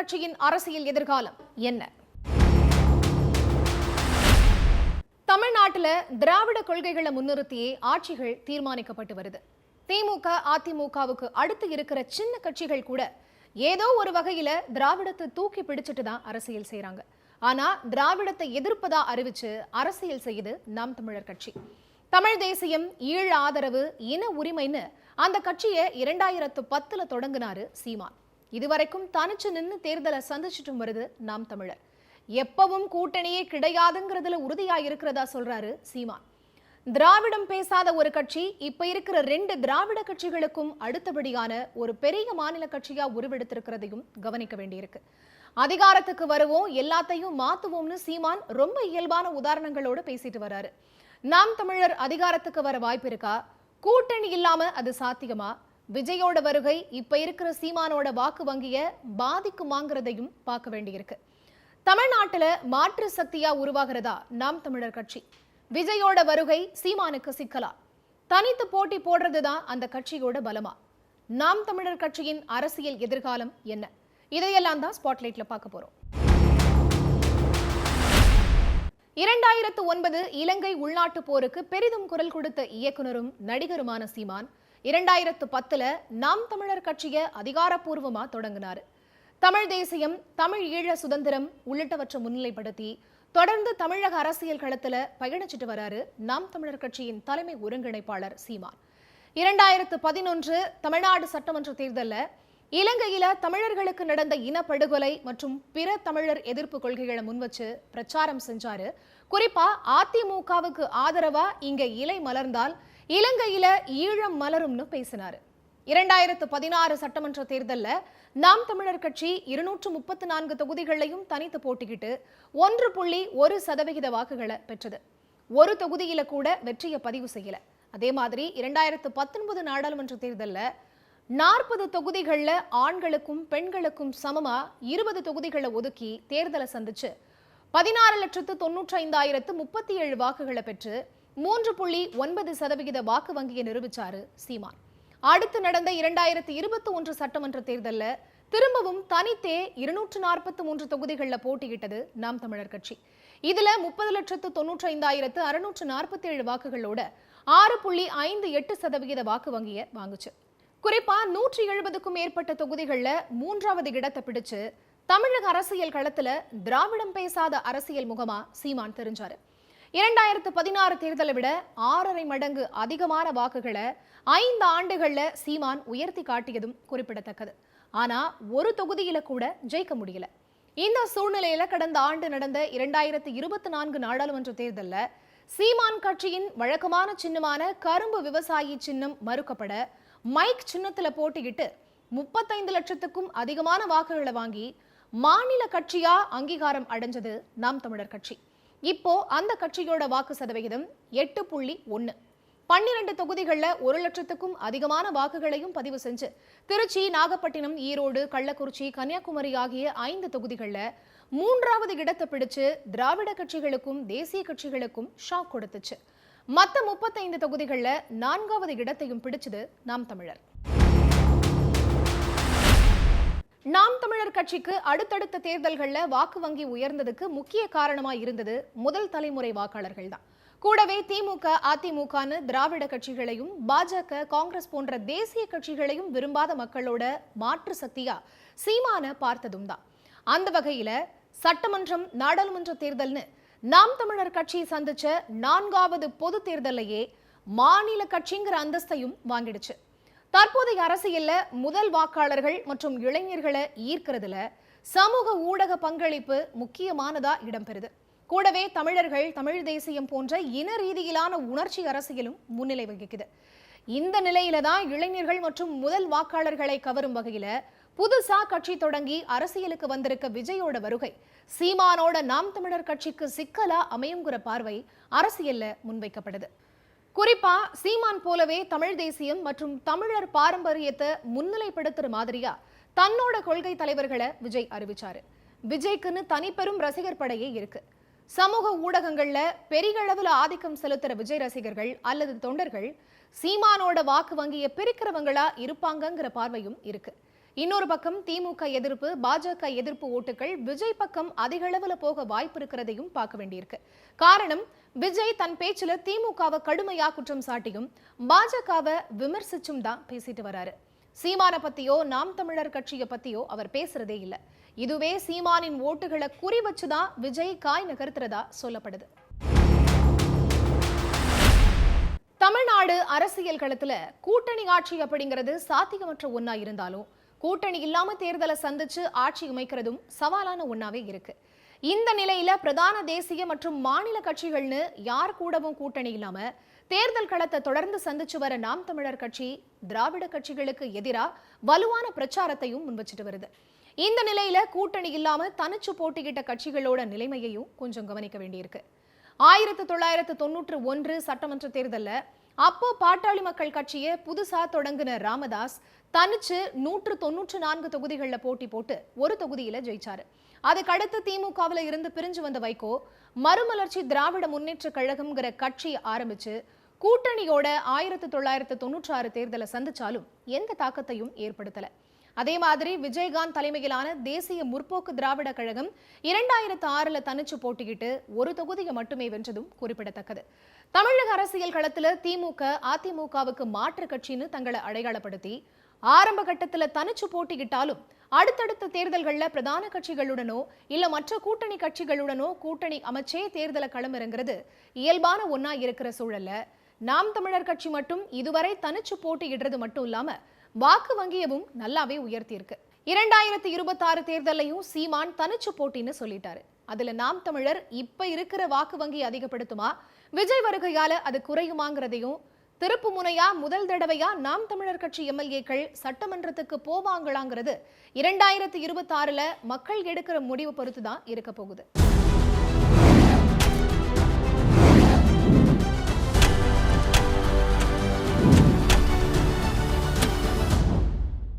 கட்சியின் அரசியல் எதிர்காலம் என்ன? தமிழ்நாட்டில் திராவிட கொள்கைகளை முன்னிறுத்தியே ஆட்சிகள் தீர்மானிக்கப்பட்டு வருது. திமுக, அதிமுகவுக்கு அடுத்து இருக்கிற சின்ன கட்சிகள் கூட ஏதோ ஒரு வகையில திராவிடத்தை தூக்கி பிடிச்சிட்டு தான் அரசியல் செய்யறாங்க. ஆனா திராவிடத்தை எதிர்ப்பதா அறிவிச்சு அரசியல் செய்யுது நாம் தமிழர் கட்சி. தமிழ் தேசியம், ஈழ ஆதரவு, இன உரிமைன்னு அந்த கட்சியை 2010 தொடங்கினாரு சீமான். இதுவரைக்கும் தனிச்சு நின்று தேர்தலை சந்திச்சுட்டும் வருது நாம் தமிழர். எப்பவும் கூட்டணியே கிடையாதுங்கிறதுல உறுதியா இருக்கிறதா சொல்றாரு சீமான். திராவிடம் பேசாத ஒரு கட்சி இப்ப இருக்கிற 2 திராவிட கட்சிகளுக்கும் அடுத்தபடியான ஒரு பெரிய மாநில கட்சியா உருவெடுத்திருக்கிறதையும் கவனிக்க வேண்டியிருக்கு. அதிகாரத்துக்கு வருவோம், எல்லாத்தையும் மாத்துவோம்னு சீமான் ரொம்ப இயல்பான உதாரணங்களோட பேசிட்டு வர்றாரு. நாம் தமிழர் அதிகாரத்துக்கு வர வாய்ப்பு இருக்கா? கூட்டணி இல்லாம அது சாத்தியமா? விஜயோட வருகை இப்ப இருக்கிற சீமானோட வாக்கு வங்கிய பாதிக்குமாங்கிறதையும் பார்க்க வேண்டியிருக்கு. தமிழ்நாட்டுல மாற்று சக்தியா உருவாகிறதா நாம் தமிழர் கட்சி? விஜயோட வருகை சீமானுக்கு சிக்கலா? தனித்து போட்டி போடுறதுதான் அந்த கட்சியோட பலமா? நாம் தமிழர் கட்சியின் அரசியல் எதிர்காலம் என்ன? இதையெல்லாம் தான் ஸ்பாட்லைட்ல பார்க்க போறோம். 2009 இலங்கை உள்நாட்டு போருக்கு பெரிதும் குரல் கொடுத்த இயக்குனரும் நடிகருமான சீமான் 2010 நாம் தமிழர் கட்சியை அதிகாரப்பூர்வமா தொடங்கினாரு. தமிழ் தேசியம், தமிழ் ஈழ சுதந்திரம் உள்ளிட்டவற்றை முன்னிலைப்படுத்தி தொடர்ந்து தமிழக அரசியல் களத்துல பயணிச்சுட்டு வராரு நாம் தமிழர் கட்சியின் தலைமை ஒருங்கிணைப்பாளர் சீமான். 2011 தமிழ்நாடு சட்டமன்ற தேர்தலில் இலங்கையில தமிழர்களுக்கு நடந்த இனப்படுகொலை மற்றும் பிற தமிழர் எதிர்ப்பு கொள்கைகளை முன்வச்சு பிரச்சாரம் செஞ்சாரு. குறிப்பா அதிமுகவுக்கு ஆதரவா இங்க இலை மலர்ந்தால் இலங்கையில ஈழம் மலரும்னு பேசினாரு. 2016 சட்டமன்ற தேர்தலில் நாம் தமிழர் கட்சி 234 தொகுதிகளையும் தனித்து போட்டிக்கிட்டு 1.1% வாக்குகளை பெற்றது. ஒரு தொகுதியில கூட வெற்றியை பதிவு செய்யல. அதே மாதிரி 2019 நாடாளுமன்ற தேர்தலில் 40 தொகுதிகளில் ஆண்களுக்கும் பெண்களுக்கும் சமமா 20 தொகுதிகளை ஒதுக்கி தேர்தலை சந்திச்சு 16,95,037 வாக்குகளை பெற்று 3.9% வாக்கு வங்கியை நிரூபிச்சாரு சீமான். அடுத்து நடந்த 2021 சட்டமன்ற தேர்தலில் திரும்பவும் தனித்தே 243 தொகுதிகளில் போட்டியிட்டது நாம் தமிழர் கட்சி. இதுல 30,95,647 வாக்குகளோட 6.58% வாக்கு வங்கியை வாங்குச்சு. குறிப்பா 170க்கும் மேற்பட்ட தொகுதிகளில் 3வது இடத்தை பிடிச்சு தமிழக அரசியல் களத்துல திராவிடம் பேசாத அரசியல் முகமா சீமான் தெரிஞ்சாரு. 2016 தேர்தலை விட 6.5 மடங்கு அதிகமான வாக்குகளை 5 ஆண்டுகள்ல சீமான் உயர்த்தி காட்டியதும் குறிப்பிடத்தக்கது. ஆனா ஒரு தொகுதியில கூட ஜெயிக்க முடியல. இந்த சூழ்நிலையில கடந்த ஆண்டு நடந்த 2024 நாடாளுமன்ற தேர்தலில் சீமான் கட்சியின் வழக்கமான சின்னமான கரும்பு விவசாயி சின்னம் மறுக்கப்பட மைக் சின்னத்துல போட்டியிட்டு 35 லட்சத்துக்கும் அதிகமான வாக்குகளை வாங்கி மாநில கட்சியா அங்கீகாரம் அடைஞ்சது நாம் தமிழர் கட்சி. இப்போ அந்த கட்சியோட வாக்கு சதவிகிதம் 8.1. 12 தொகுதிகளில் 1 லட்சத்துக்கும் அதிகமான வாக்குகளையும் பதிவு செஞ்சு திருச்சி, நாகப்பட்டினம், ஈரோடு, கள்ளக்குறிச்சி, கன்னியாகுமரி ஆகிய 5 தொகுதிகளில் 3வது இடத்தை பிடிச்சு திராவிட கட்சிகளுக்கும் தேசிய கட்சிகளுக்கும் ஷாக் கொடுத்துச்சு. மற்ற 35 தொகுதிகளில் 4வது இடத்தையும் பிடிச்சது நாம் தமிழர். நாம் தமிழர் கட்சிக்கு அடுத்தடுத்த தேர்தல்களில் வாக்கு வங்கி உயர்ந்ததுக்கு முக்கிய காரணமா இருந்தது முதல் தலைமுறை வாக்காளர்கள் தான். கூடவே திமுக, அதிமுகன்னு திராவிட கட்சிகளையும் பாஜக, காங்கிரஸ் போன்ற தேசிய கட்சிகளையும் விரும்பாத மக்களோட மாற்று சக்தியா சீமான பார்த்ததும் தான். அந்த வகையில சட்டமன்றம், நாடாளுமன்ற தேர்தல்னு நாம் தமிழர் கட்சி சந்திச்ச 4வது பொது தேர்தலையே மாநில கட்சிங்கிற அந்தஸ்தையும் வாங்கிடுச்சு. தற்போதைய அரசியல்ல முதல் வாக்காளர்கள் மற்றும் இளைஞர்களை ஈர்க்கிறதுல சமூக ஊடக பங்களிப்பு முக்கியமானதா இடம்பெறுது. கூடவே தமிழர்கள், தமிழ் தேசியம் போன்ற இன ரீதியிலான உணர்ச்சி அரசியலும் முன்னிலை வகிக்குது. இந்த நிலையில தான் இளைஞர்கள் மற்றும் முதல் வாக்காளர்களை கவரும் வகையில புதுசா கட்சி தொடங்கி அரசியலுக்கு வந்திருக்க விஜயோட வருகை சீமானோட நாம் தமிழர் கட்சிக்கு சிக்கலா அமையுங்கிற பார்வை அரசியல்ல முன்வைக்கப்படுது. குறிப்பா சீமான் போலவே தமிழ் தேசியம் மற்றும் தமிழர் பாரம்பரியத்தை முன்னிலைப்படுத்துற மாதிரியா தன்னோட கொள்கை தலைவர்களை விஜய் அறிவிச்சாரு. விஜய்க்குன்னு தனிப்பெரும் ரசிகர் படையே இருக்கு. சமூக ஊடகங்கள்ல பெரிய அளவுல ஆதிக்கம் செலுத்துற விஜய் ரசிகர்கள் அல்லது தொண்டர்கள் சீமானோட வாக்கு வங்கியை பிரிக்கிறவங்களா இருப்பாங்கங்கிற பார்வையும் இருக்கு. இன்னொரு பக்கம் திமுக எதிர்ப்பு, பாஜக எதிர்ப்பு ஓட்டுகள் விஜய் பக்கம் அதிக அளவுல போக வாய்ப்பு இருக்கிறதையும் பார்க்க வேண்டியிருக்கு. காரணம், விஜய் தன் பேச்சுல திமுகவை கடுமையா குற்றம் சாட்டியும் பாஜகவை விமர்சிச்சும் தான் பேசிட்டு வராரு. சீமான பத்தியோ நாம் தமிழர் கட்சியை பத்தியோ அவர் பேசுறதே இல்ல. இதுவே சீமானின் ஓட்டுகளை குறி வச்சுதான் விஜய் காய் நகர்த்துறதா சொல்லப்படுது. தமிழ்நாடு அரசியல் களத்துல கூட்டணி ஆட்சி அப்படிங்கிறது சாத்தியமற்ற ஒன்னா இருந்தாலும் கூட்டணி இல்லாம தேர்தலை சந்திச்சு ஆட்சி அமைக்கிறதும் சவாலான ஒன்னாவே இருக்கு. இந்த நிலையில பிரதான தேசிய மற்றும் மாநில கட்சிகள்னு யார் கூடவும் கூட்டணி இல்லாம தேர்தல் களத்தை தொடர்ந்து சந்திச்சு வர நாம் தமிழர் கட்சி திராவிட கட்சிகளுக்கு எதிராக வலுவான பிரச்சாரத்தையும் முன்வச்சிட்டு வருது. இந்த நிலையில கூட்டணி இல்லாம தனிச்சு போட்டியிட்ட கட்சிகளோட நிலைமையையும் கொஞ்சம் கவனிக்க வேண்டியிருக்கு. 1991 சட்டமன்ற தேர்தல்ல அப்போ பாட்டாளி மக்கள் கட்சியை புதுசா தொடங்கின ராமதாஸ் தனிச்சு 194 தொகுதிகள்ல போட்டி போட்டு ஒரு தொகுதியில ஜெயிச்சாரு. அதுக்கடுத்து திமுகவில் இருந்து பிரிஞ்சு வந்த வைகோ மறுமலர்ச்சி திராவிட முன்னேற்ற கழகம்ங்கிற கட்சி ஆரம்பிச்சு கூட்டணியோட 1996 தேர்தலை சந்திச்சாலும் எந்த தாக்கத்தையும் ஏற்படுத்தல. அதே மாதிரி விஜயகாந்த் தலைமையிலான தேசிய முற்போக்கு திராவிட கழகம் 2006 தனிச்சு போட்டியிட்டு ஒரு தொகுதியை மட்டுமே வென்றதும் குறிப்பிடத்தக்கது. தமிழக அரசியல் களத்துல திமுக அதிமுகவுக்கு மாற்று கட்சின்னு தங்களை அடையாளப்படுத்தி ஆரம்ப கட்டத்துல தனிச்சு போட்டியிட்டாலும் அடுத்தடுத்த தேர்தல்கள்ல பிரதான கட்சிகளுடனோ இல்ல மற்ற கூட்டணி கட்சிகளுடனோ கூட்டணி அமைச்சே தேர்தலை களமிறங்கிறது இயல்பான ஒன்னா இருக்கிற சூழல்ல நாம் தமிழர் கட்சி மட்டும் இதுவரை தனிச்சு போட்டியிடுறது மட்டும் இல்லாம வாக்கு வங்கியவும் நல்லாவே உயர்த்தி இருக்கு. 2026 தேர்தலையும் சீமான் தனிச்சு போட்டின்னு சொல்லிட்டாரு. அதுல நாம் தமிழர் இப்ப இருக்கிற வாக்கு வங்கி அதிகப்படுத்துமா, விஜய் வருகையால அது குறையுமாங்கிறதையும், திருப்பு முனையா முதல் தடவையா நாம் தமிழர் கட்சி எம்எல்ஏக்கள் சட்டமன்றத்துக்கு போவாங்களாங்கிறது 2026 மக்கள் எடுக்கிற முடிவு பொறுத்து தான் இருக்க போகுது.